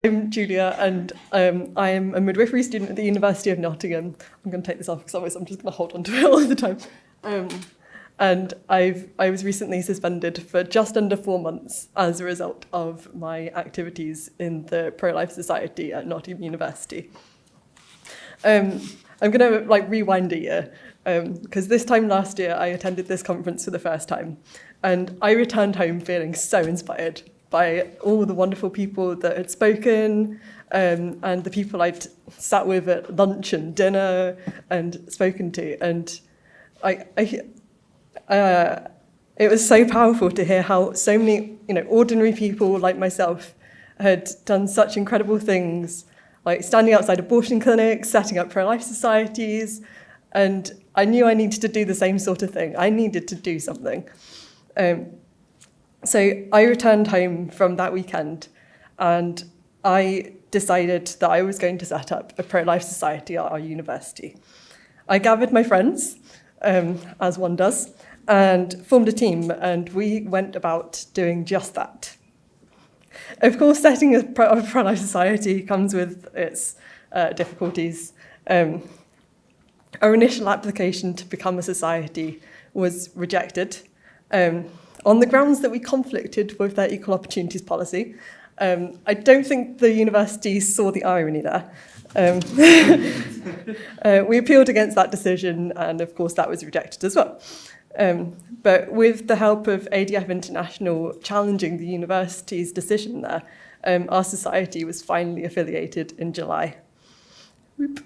I'm Julia, and I am a midwifery student at the University of Nottingham. I'm going to take this off because otherwise I'm just going to hold on to it all the time. And I was recently suspended for just under 4 months as a result of my activities in the Pro-Life Society at Nottingham University. I'm going to rewind a year because this time last year I attended this conference for the first time, and I returned home feeling so inspired by all the wonderful people that had spoken, and the people I'd sat with at lunch and dinner and spoken to. And it was so powerful to hear how so many ordinary people like myself had done such incredible things, like standing outside abortion clinics, setting up pro-life societies, and I knew I needed to do the same sort of thing. I needed to do something. So I returned home from that weekend, and I decided that I was going to set up a pro-life society at our university. I gathered my friends, as one does, and formed a team, and we went about doing just that. Of course, setting a pro-life society comes with its difficulties. Our initial application to become a society was rejected on the grounds that we conflicted with their equal opportunities policy. I don't think the university saw the irony there. We appealed against that decision, and of course that was rejected as well. But with the help of ADF International challenging the university's decision there, our society was finally affiliated in July. Whoop.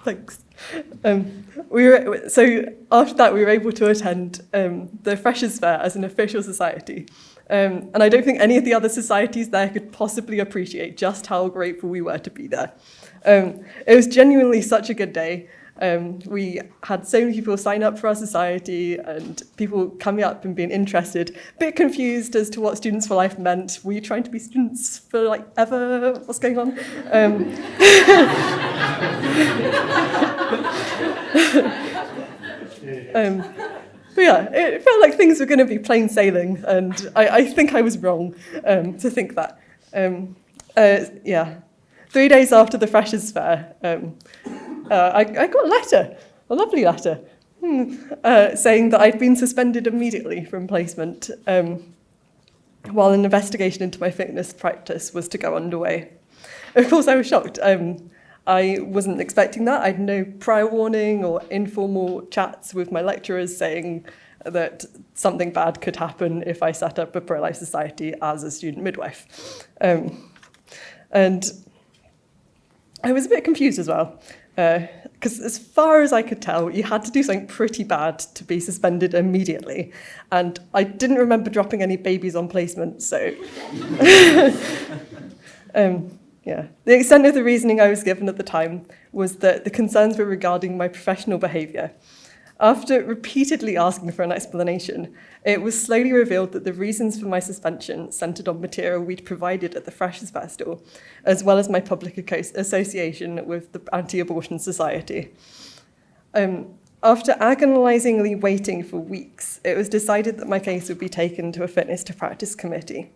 Thanks. So after that, we were able to attend the Freshers' Fair as an official society. And I don't think any of the other societies there could possibly appreciate just how grateful we were to be there. It was genuinely such a good day. We had so many people sign up for our society, and people coming up and being interested, a bit confused as to what Students for Life meant. Were you trying to be students for ever? What's going on? But yeah, it felt like things were going to be plain sailing, and I think I was wrong to think that. 3 days after the Freshers' Fair, I got a letter, a lovely letter, saying that I'd been suspended immediately from placement while an investigation into my fitness practice was to go underway. Of course, I was shocked. I wasn't expecting that. I had no prior warning or informal chats with my lecturers saying that something bad could happen if I set up a pro-life society as a student midwife. And I was a bit confused as well, because as far as I could tell, you had to do something pretty bad to be suspended immediately. And I didn't remember dropping any babies on placement, so... The extent of the reasoning I was given at the time was that the concerns were regarding my professional behaviour. After repeatedly asking for an explanation, it was slowly revealed that the reasons for my suspension centred on material we'd provided at the Freshers' Festival, as well as my public association with the Anti-Abortion Society. After agonisingly waiting for weeks, it was decided that my case would be taken to a Fitness to Practice committee.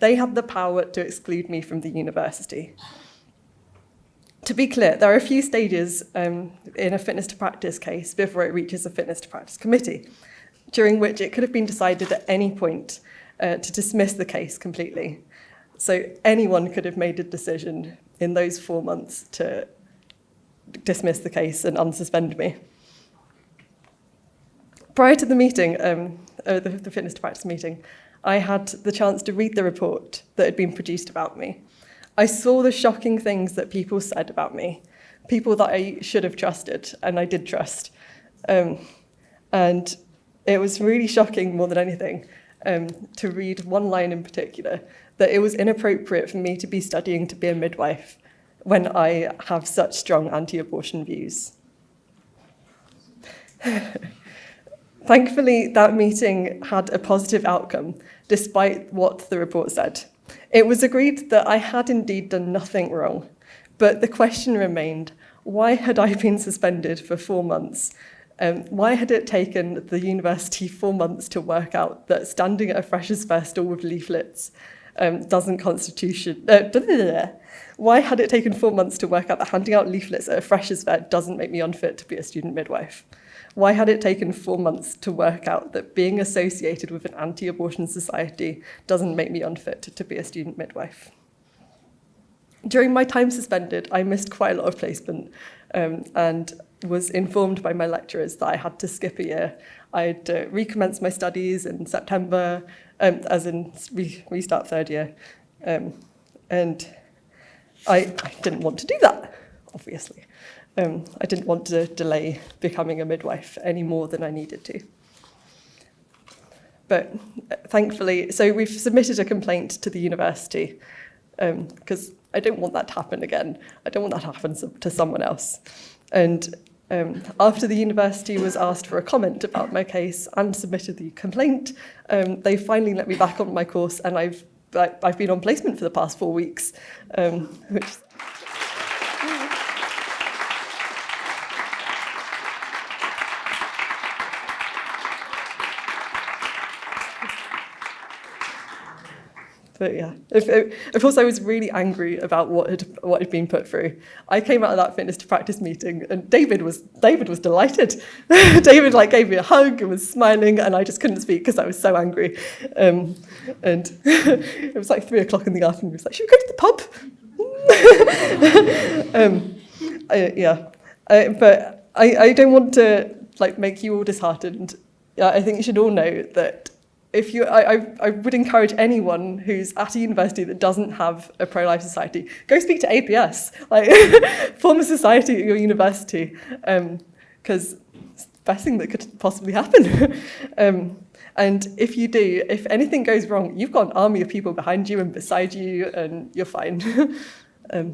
They had the power to exclude me from the university. To be clear, there are a few stages in a Fitness to Practice case before it reaches a Fitness to Practice committee, during which it could have been decided at any point to dismiss the case completely. So anyone could have made a decision in those 4 months to dismiss the case and unsuspend me. Prior to the meeting, the Fitness to Practice meeting, I had the chance to read the report that had been produced about me. I saw the shocking things that people said about me, people that I should have trusted, and I did trust. And it was really shocking, more than anything, to read one line in particular, that it was inappropriate for me to be studying to be a midwife when I have such strong anti-abortion views. Thankfully, that meeting had a positive outcome, despite what the report said. It was agreed that I had indeed done nothing wrong, but the question remained, Why had I been suspended for 4 months? Why had it taken the university 4 months to work out that standing at a freshers' fair stall with leaflets doesn't constitution... Why had it taken 4 months to work out that handing out leaflets at a freshers' fair doesn't make me unfit to be a student midwife? Why had it taken 4 months to work out that being associated with an anti-abortion society doesn't make me unfit to be a student midwife? During my time suspended, I missed quite a lot of placement and was informed by my lecturers that I had to skip a year. I'd recommence my studies in September, as in restart third year. And I didn't want to do that, obviously. I didn't want to delay becoming a midwife any more than I needed to. But thankfully, so we've submitted a complaint to the university because I don't want that to happen again. I don't want that to happen to someone else. And after the university was asked for a comment about my case and submitted the complaint, they finally let me back on my course, and I've been on placement for the past 4 weeks, which... But yeah, of course I was really angry about what had been put through. I came out of that fitness to practice meeting, and David was delighted. David gave me a hug and was smiling, and I just couldn't speak because I was so angry. And it was 3 o'clock in the afternoon. He was like, "Should we go to the pub?" But I don't want to make you all disheartened. I think you should all know that. I would encourage anyone who's at a university that doesn't have a pro-life society, go speak to APS, form a society at your university, because it's the best thing that could possibly happen. And if you do, if anything goes wrong, you've got an army of people behind you and beside you, and you're fine.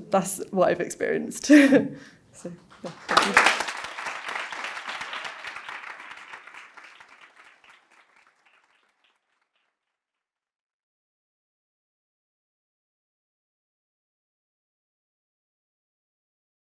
That's what I've experienced. So, yeah, thank you.